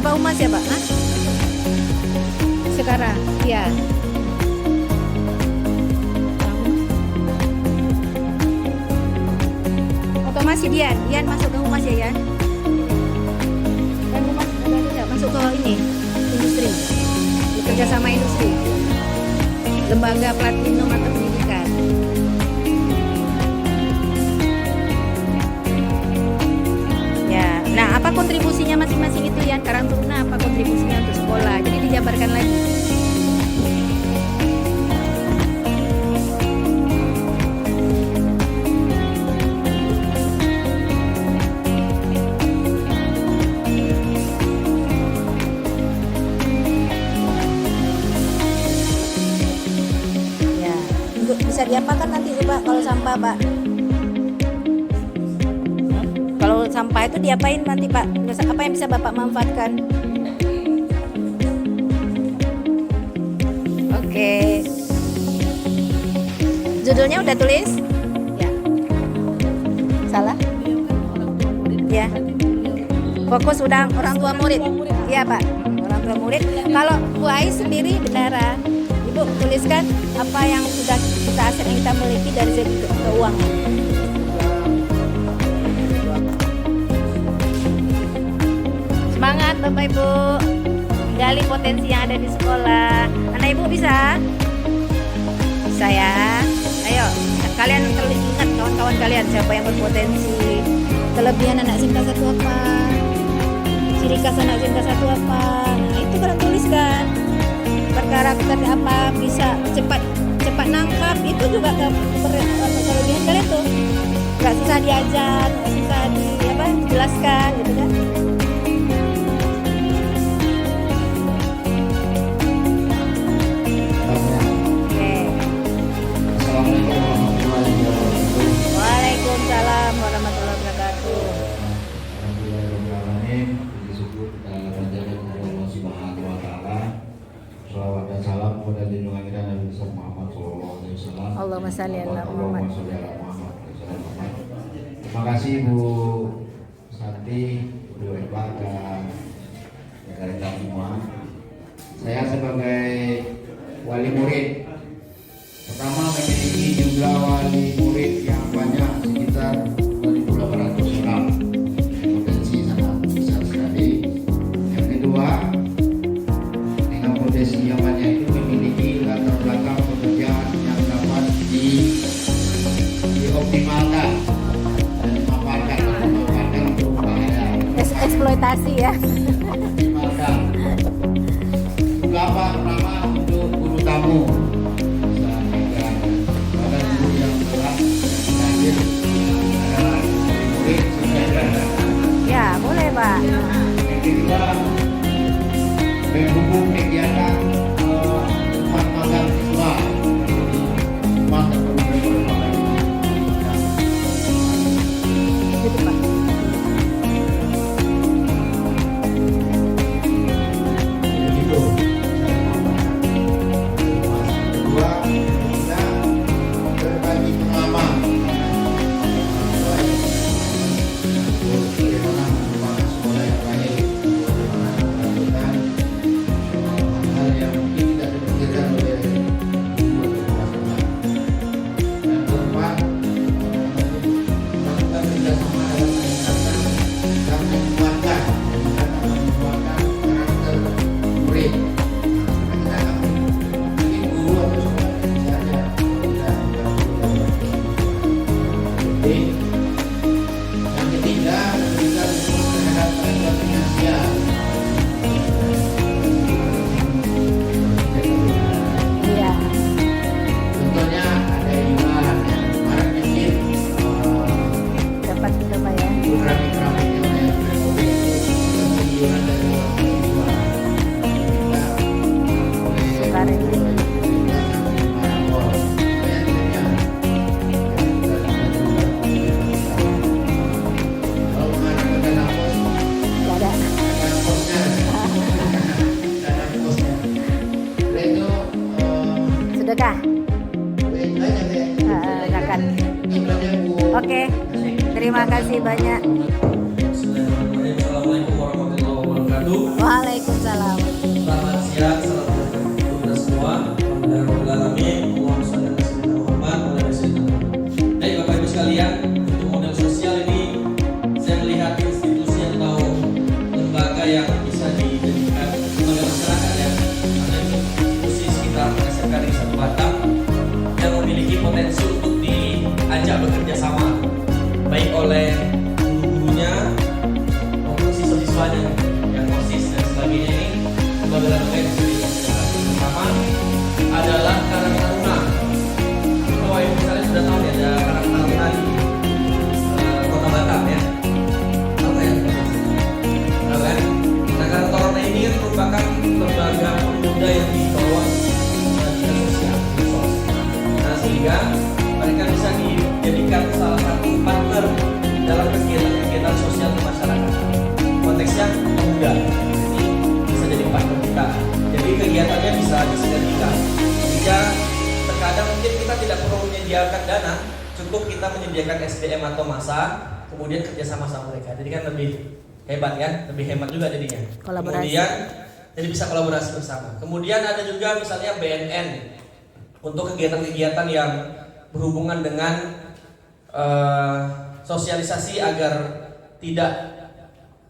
Bapak Umas ya Pak? Hah? Sekarang, iya. Otomas si Dian masuk ke Humas ya Yan? Dan Humas tidak masuk ke ini, industri, bekerja sama industri, lembaga platinum atau pendidikan. Ya, nah apa kontribusinya masing-masing itu Yan? Karang Taruna apa kontribusinya untuk sekolah? Jadi dijabarkan lagi. Bisa diapakan nanti coba kalau sampah Pak? Kalau sampah itu diapain nanti Pak? Apa yang bisa Bapak manfaatkan? Oke. Judulnya udah tulis? Ya. Salah? Ya. Fokus udah orang tua murid. Iya Pak. Orang tua murid. Kalau Bu Ais sendiri bendara, Ibu tuliskan apa yang sudah kita aset yang kita miliki dari segi keuangan. Semangat Bapak Ibu, gali potensi yang ada di sekolah. Anak Ibu bisa? Bisa ya. Ayo, kalian terus ingat kawan-kawan kalian siapa yang berpotensi. Kelebihan anak SIMK 1 apa? Ciri khas anak SIMK 1 apa? Nah, itu kalian tuliskan. Berkarakter apa, bisa cepat nangkap, itu juga kelebihan kalian tuh. Gak susah diajar, gak susah dijelaskan gitu kan. Waalaikumsalam warahmatullahi wabarakatuh. Salawat dan salam kepada junjungan kita Nabi Muhammad SAW. Allahumma shalli ala Muhammad. Terima kasih Bu Santi, Bu Eva dan rekan semua. Saya sebagai wali murid pertama memiliki jumlah wali murid yang banyak sekitar 2.800 orang. Potensi sangat besar sekali. Yang kedua, potensi yang banyak itu memiliki latar belakang pekerjaan yang dapat dioptimalkan dan dimanfaatkan untuk bahaya. Eksploitasi ya. Optimalkan. Berapa pertama untuk guru tamu, misalnya pada guru yang telah hadir adalah murid sudah. Ya boleh Pak. Yang kedua, menghubung kegiatan tempat magang siswa, tempat bermagang. Gitu Pak. Begitu. Kedua, kita berbagi pengalaman. Bagaimana mengembangkan sekolah yang baik, bagaimana melakukan hal yang mungkin tidak terpikirkan oleh ibu atau teman-teman. Dan keempat, melakukan kerjasama dalam meningkatkan dan menguatkan karakter murid. Kita mungkin guru atau sekolah ini saja tidak jadi yang ketiga, kita fokus terhadap bantuan finansial. Iya. Contohnya ada iuran yang kemarin mungkin Dapat gitu Pak ya. program ini oleh Republik iuran dari orang tua. Kita Sekarang ini. kalau menghadap ke dana pos, Gak ada. dana posnya, dana posnya. Itu Sedekah. banyak ya. Zakat. Jumlahnya Bu. Oke. Terima kasih banyak. Assalamualaikum warahmatullahi wabarakatuh. wabarakatuh. Waalaikumsalam. Selamat siang, salam sejahtera untuk kita semua. Alhamdulillahirobbilalamin. Allahumma shalli ala sayyidina Muhammad wa ala sayyidina Muhammad. Baik Bapak Ibu sekalian, untuk model sosial ini saya melihat institusi atau lembaga yang bisa dijadikan lembaga masyarakat ya. Ada institusi sekitar SMK Negeri 1 Batam yang memiliki potensi untuk diajak bekerja sama baik oleh guru-gurunya maupun siswa-siswanya yang OSIS dan sebagainya. Ini lembaga-lembaga yang bisa dilakukan. Pertama adalah Karang Taruna. Kalau ibu kalian sudah tahu ya, ada Karang Taruna di Kota Batam ya. Apa ya? Tahu kan? Nah, Karang Taruna ini kan merupakan lembaga pemuda yang di bawah dinas sosial. Nah, sehingga mereka bisa dijadikan salah satu partner dalam kegiatan-kegiatan sosial di masyarakat. Konteksnya pemuda, ini bisa jadi partner kita. Jadi kegiatannya bisa disinergikan. Jika terkadang mungkin kita tidak perlu menyediakan dana, cukup kita menyediakan SDM atau masa, kemudian kerjasama sama mereka. Jadi kan lebih hebat kan, lebih hemat juga jadinya. Kolaborasi. Kemudian jadi bisa kolaborasi bersama. Kemudian ada juga misalnya BNN untuk kegiatan-kegiatan yang berhubungan dengan sosialisasi agar tidak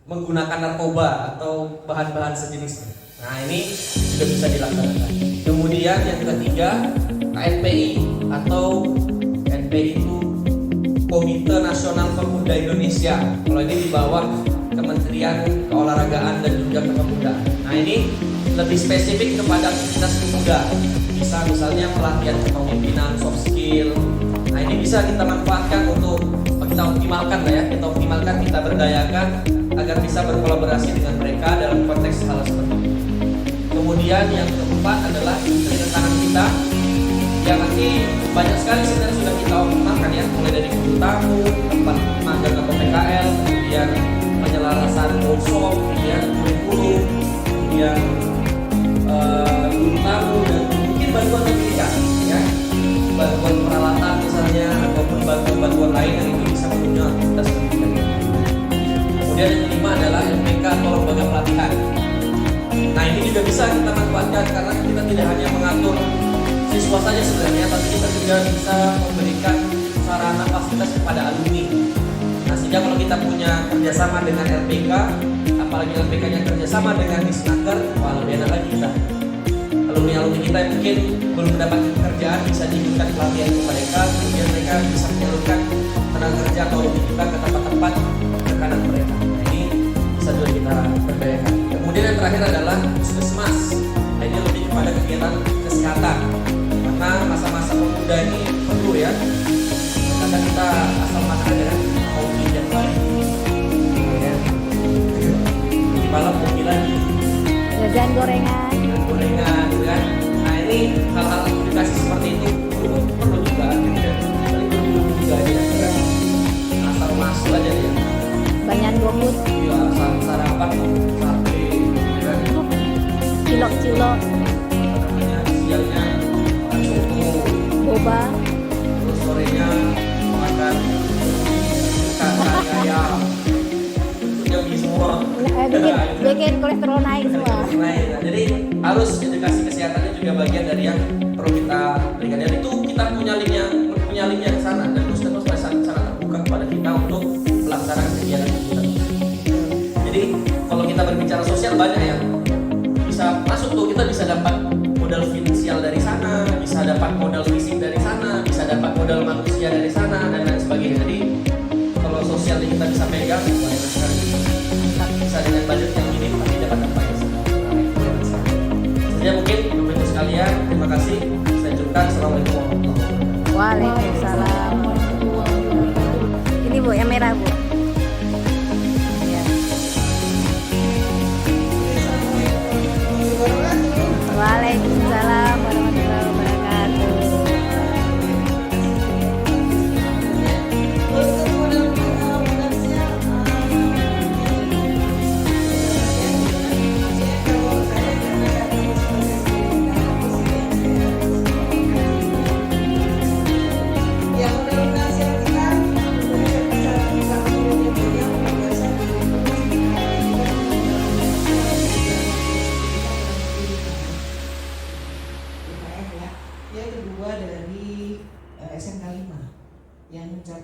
menggunakan narkoba atau bahan-bahan sejenisnya. Nah, ini juga bisa dilaksanakan. Kemudian yang ketiga, KNPI atau KNPI itu Komite Nasional Pemuda Indonesia. Kalau ini di bawah Kementerian Keolahragaan dan juga Kepemudaan. Nah, ini lebih spesifik kepada aktivitas pemuda. Bisa misalnya pelatihan kepemimpinan, soft skill. Nah, ini bisa kita manfaatkan untuk kita optimalkan lah ya, kita berdayakan agar bisa berkolaborasi dengan mereka dalam konteks hal seperti ini. Kemudian yang keempat adalah rekanan kita yang nanti banyak sekali sebenarnya sudah kita optimalkan ya, mulai dari guru tamu, tempat magang atau PKL, kemudian penyelarasan workshop, kemudian kurikulum, kemudian guru tamu dan mungkin bantuan pendidikan ya, bantuan peralatan misalnya ataupun bantuan lain yang itu bisa menunjang aktivitas pendidikan. Kemudian yang kelima adalah LPK atau lembaga pelatihan. Nah, ini juga bisa kita manfaatkan karena kita tidak hanya mengatur siswa saja sebenarnya, tapi kita juga bisa memberikan sarana fasilitas kepada alumni. Nah, sehingga kalau kita punya kerjasama dengan LPK, apalagi LPK-nya kerjasama dengan Disnaker, wah lebih enak lagi kita. Alumni-alumni kita yang mungkin belum mendapatkan pekerjaan bisa diberikan pelatihan ke mereka, kemudian mereka bisa menyalurkan tenaga kerja atau alumni kita ke tempat-tempat terkadang mereka. Nah, ini bisa juga kita berdayakan. Kemudian yang terakhir adalah puskesmas. Nah, ini lebih kepada kegiatan kesehatan. Karena masa-masa pemuda ini perlu ya. Kadang kita asal makan aja kan, kopi yang lain. Ya. Di malam kopi lagi. Jajan gorengan. Gorengan, gitu kan. Nah, ini hal-hal edukasi seperti itu perlu juga. Jadi perlu juga ya. Asal masuk aja ya. Banyak gofood. Ya, sarapan sate, ya. Cilok-cilok. Siangnya makan soto, Boba. terus sorenya makan kacang ayam, itu yang semua. Bikin kolesterol naik semua. Nah, jadi harus edukasi kesehatannya juga bagian dari yang perlu kita berikan. Dan itu kita punya linknya ke sana, dan puskesmas sangat terbuka kepada kita untuk melaksanakan kegiatan kita. Jadi kalau kita berbicara sosial banyak yang bisa masuk tuh, kita bisa dapat modal finansial dari sana, bisa dapat modal fisik dari sana, bisa dapat modal manusia dari sana dan lain sebagainya. Jadi kalau sosial kita bisa pegang, banyak sekali. Bisa dengan budget yang minim tapi dapat apa ya? Jadi mungkin Bapak sekalian, terima kasih. Saya ucapkan assalamualaikum warahmatullahi wabarakatuh. Waalaikumsalam. Ini Bu, yang merah Bu. Ya. Waalaikumsalam warahmatullahi wabarakatuh.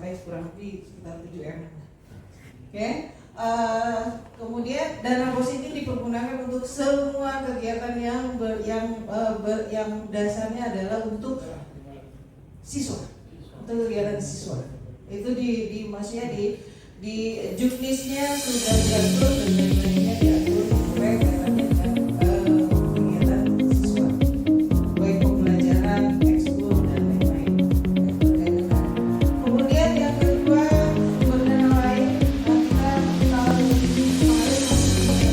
sampai kurang lebih sekitar 7 M. Oke. Kemudian dana bos ini dipergunakan untuk semua kegiatan yang dasarnya adalah untuk siswa, untuk kegiatan siswa. Itu maksudnya di juknisnya sudah diatur dan lain-lainnya diatur supaya kaitannya dengan kegiatan siswa, baik pembelajaran, ekskul dan lain-lain. Kemudian yang kedua, berdana lain, kita tahun kemarin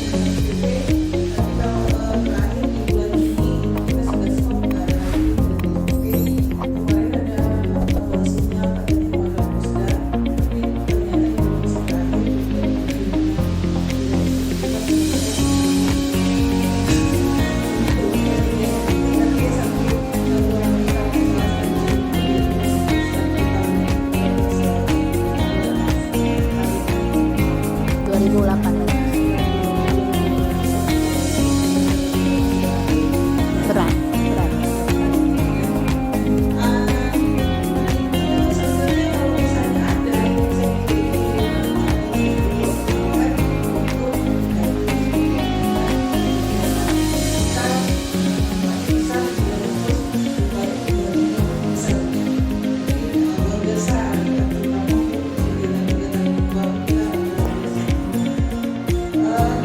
PSBB, tapi tahun terakhir di bulan ini kita sudah stop karena PSBB. Kemarin ada sinyal katanya mau ada pusda, tapi ternyata informasi terakhir berat.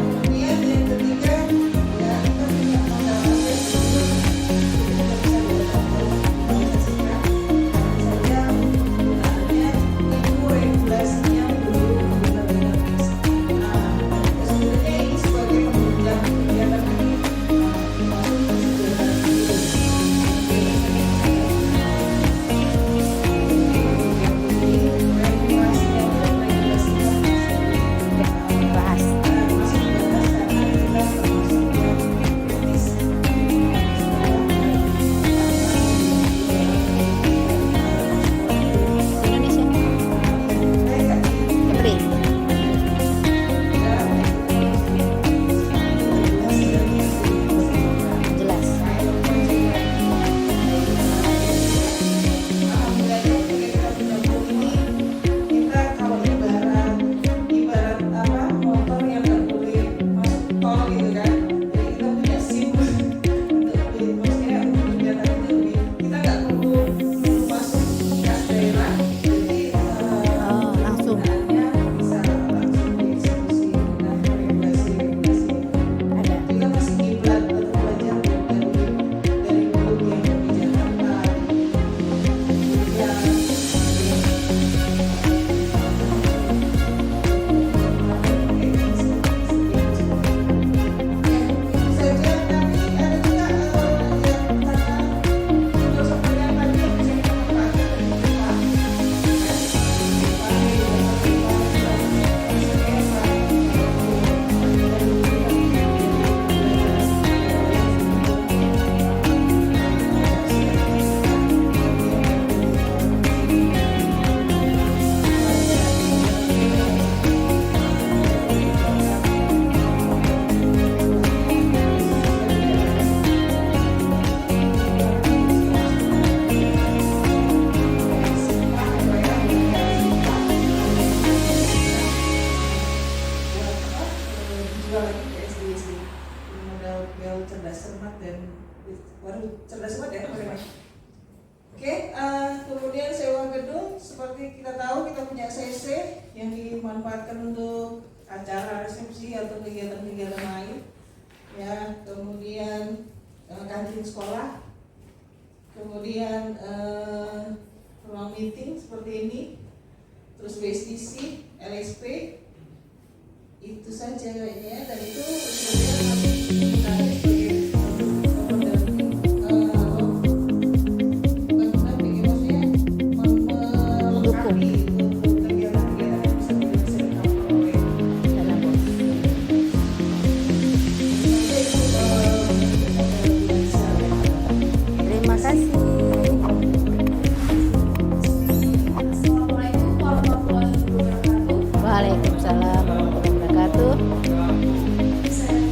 Kemudian yang ketiga, ya kita punya modal aset untuk kita bisa organisasikan, saja penggunaannya ilmu regulasinya belum benar-benar fix. Sebenarnya ini sebagai penunjang kegiatan ini masuk Bahas. Indonesia. Jepri. Jelas. Kita kalau ibarat apa motor yang nggak boleh masuk tol gitu kan, jadi kita punya SIM untuk maksudnya untuk kegiatan itu kita nggak perlu masuk kas daerah, jadi Langsung penggunaannya bisa langsung dieksekusi dengan regulasi-regulasi. ada. Kita masih kiblat untuk belajar dari dulu yang di Jakarta, ya. Modal cerdas cermat dan baru cerdas cermat ya Pak. Oke, kemudian sewa gedung seperti kita tahu kita punya CC yang dimanfaatkan untuk acara resepsi atau kegiatan-kegiatan lain. Ya, kemudian kantin sekolah, kemudian ruang meeting seperti ini, terus BSDC, LSP, itu saja kayaknya, dan itu sebenarnya masih digunakan sebagai pendamping melengkapi untuk kegiatan-kegiatan yang bisa dilaksanakan oleh Dana bos. Terima kasih. Assalamualaikum warahmatullahi wabarakatuh. Waalaikumsalam warahmatullahi wabarakatuh. Saya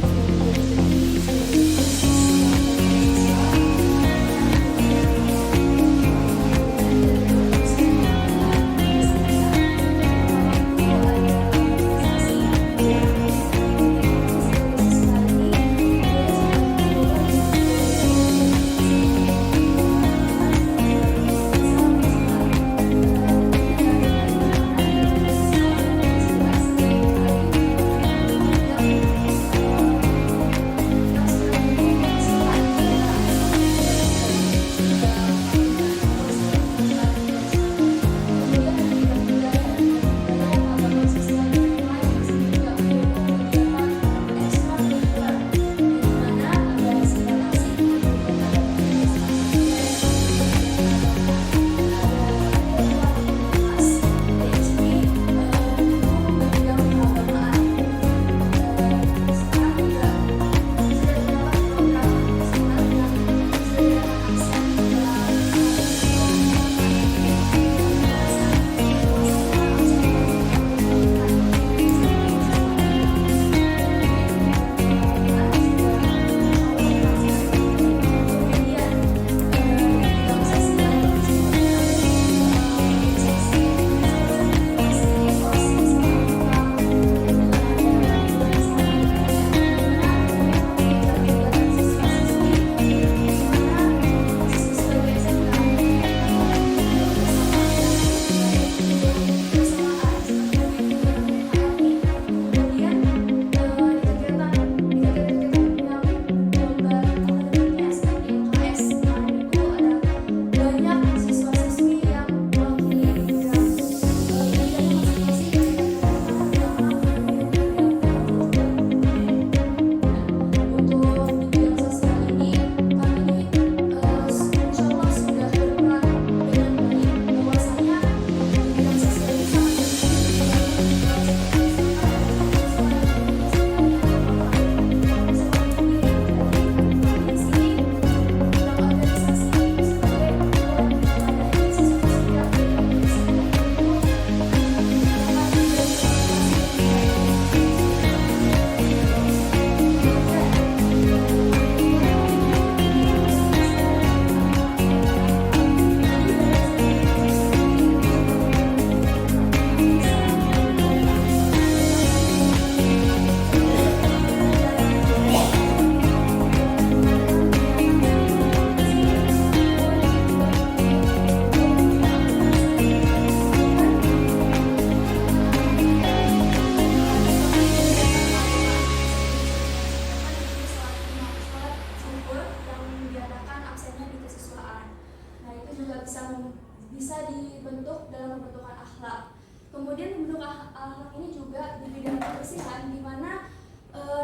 Kemudian bentuk anak ini juga di bidang kebersihan, di mana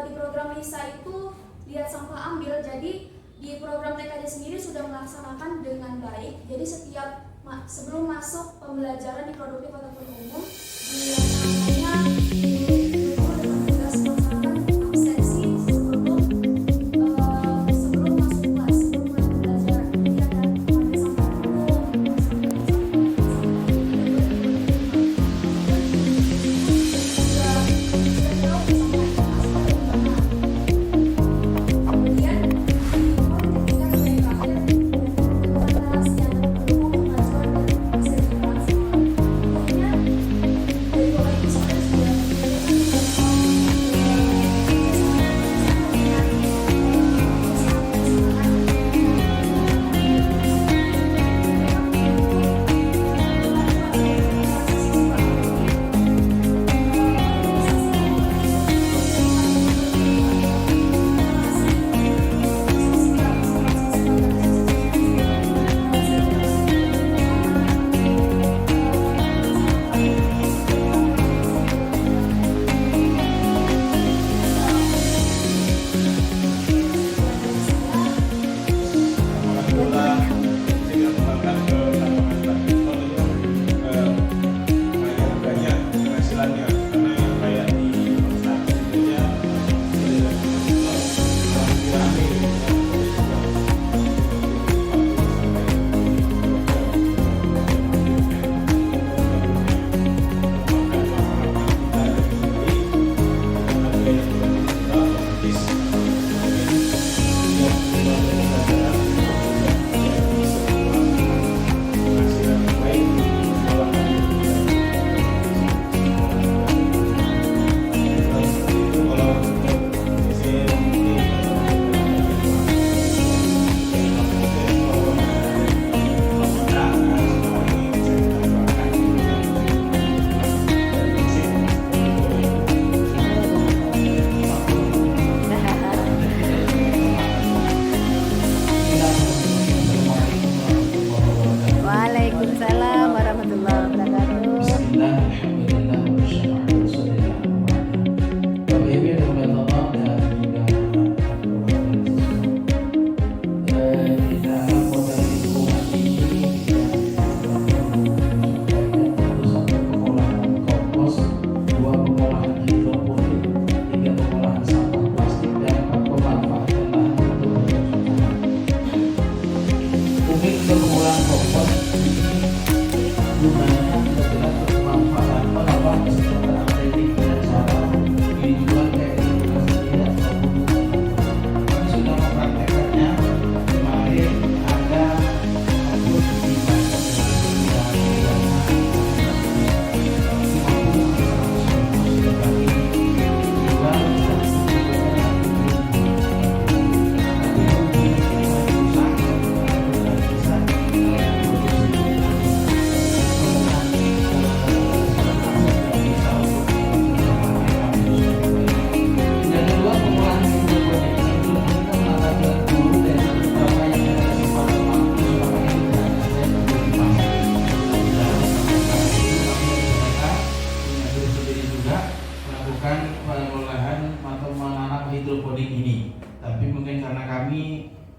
di program LISA itu lihat sampah ambil. Jadi di program TKJ sendiri sudah melaksanakan dengan baik. Jadi setiap sebelum masuk pembelajaran di produktif ataupun umum, dilaksanakannya guru dengan tugas melaksanakan absensi sebelum masuk kelas, sebelum mulai pembelajaran. Jadi ada mengambil sampah dulu,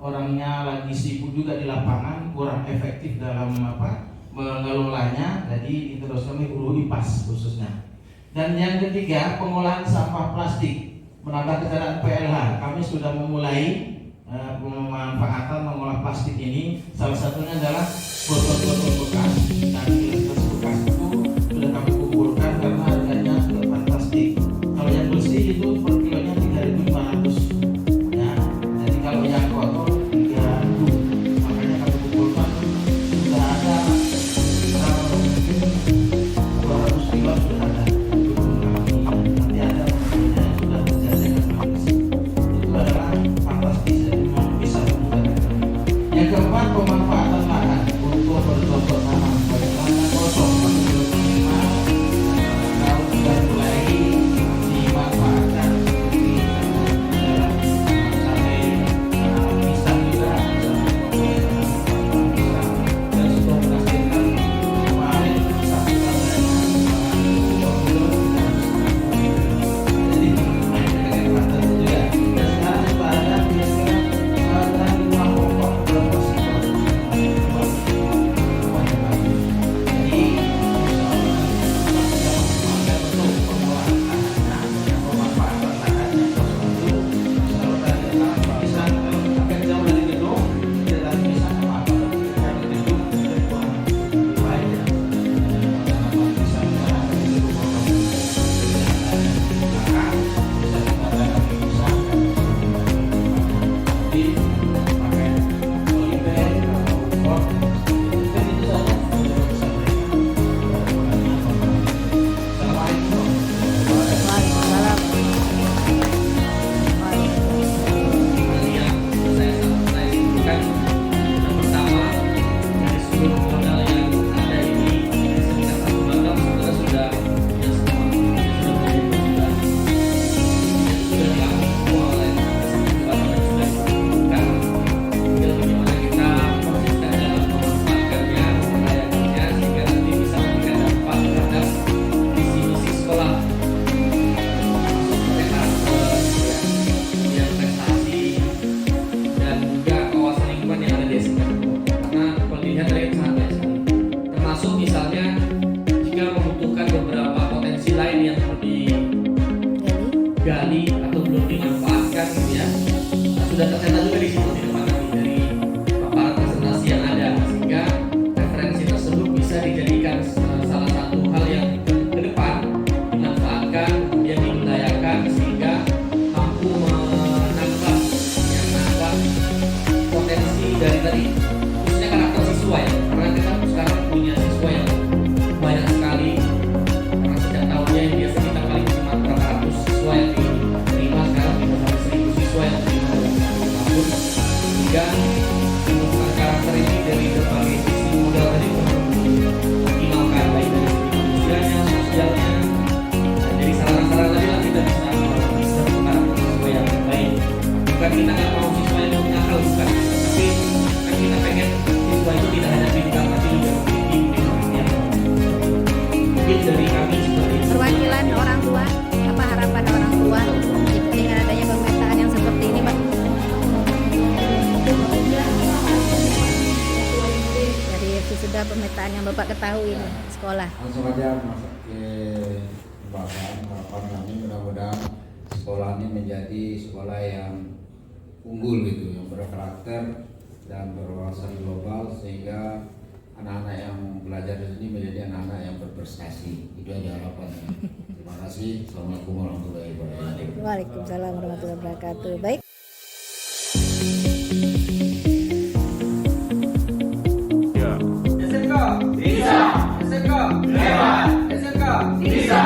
orangnya lagi sibuk juga di lapangan, kurang efektif dalam mengelolanya, jadi terus kami perlu IPAS khususnya. Dan yang ketiga, pengolahan sampah plastik menambah kesadaran PLH. Kami sudah memulai pemanfaatan mengolah plastik ini. Salah satunya adalah botol-botol bekas dan gelas bekas itu sudah kami kumpulkan karena harganya sudah fantastik. Kalau yang bersih itu per kilonya 3.500. Ya, jadi kalau yang kotor 3.000. Makanya kami kumpulkan sudah ada mungkin 200 kilo sudah ada. Nanti ada yang sudah terjadi dengan habis. Itu adalah fantastis, jadi bisa menggunakan. Yang keempat, pemanfaatan lahan untuk bercocok tanam. sesudah pemetaan yang Bapak ketahui ini sekolah? Langsung aja masuk ke pembahasan. Harapan kami mudah-mudahan sekolah ini menjadi sekolah yang unggul gitu, yang berkarakter dan berwawasan global, sehingga anak-anak yang belajar di sini menjadi anak-anak yang berprestasi. Itu aja harapannya. Terima kasih. Assalamualaikum warahmatullahi wabarakatuh. Waalaikumsalam warahmatullahi wabarakatuh. Baik. SMK bisa, SMK hebat, SMK bisa.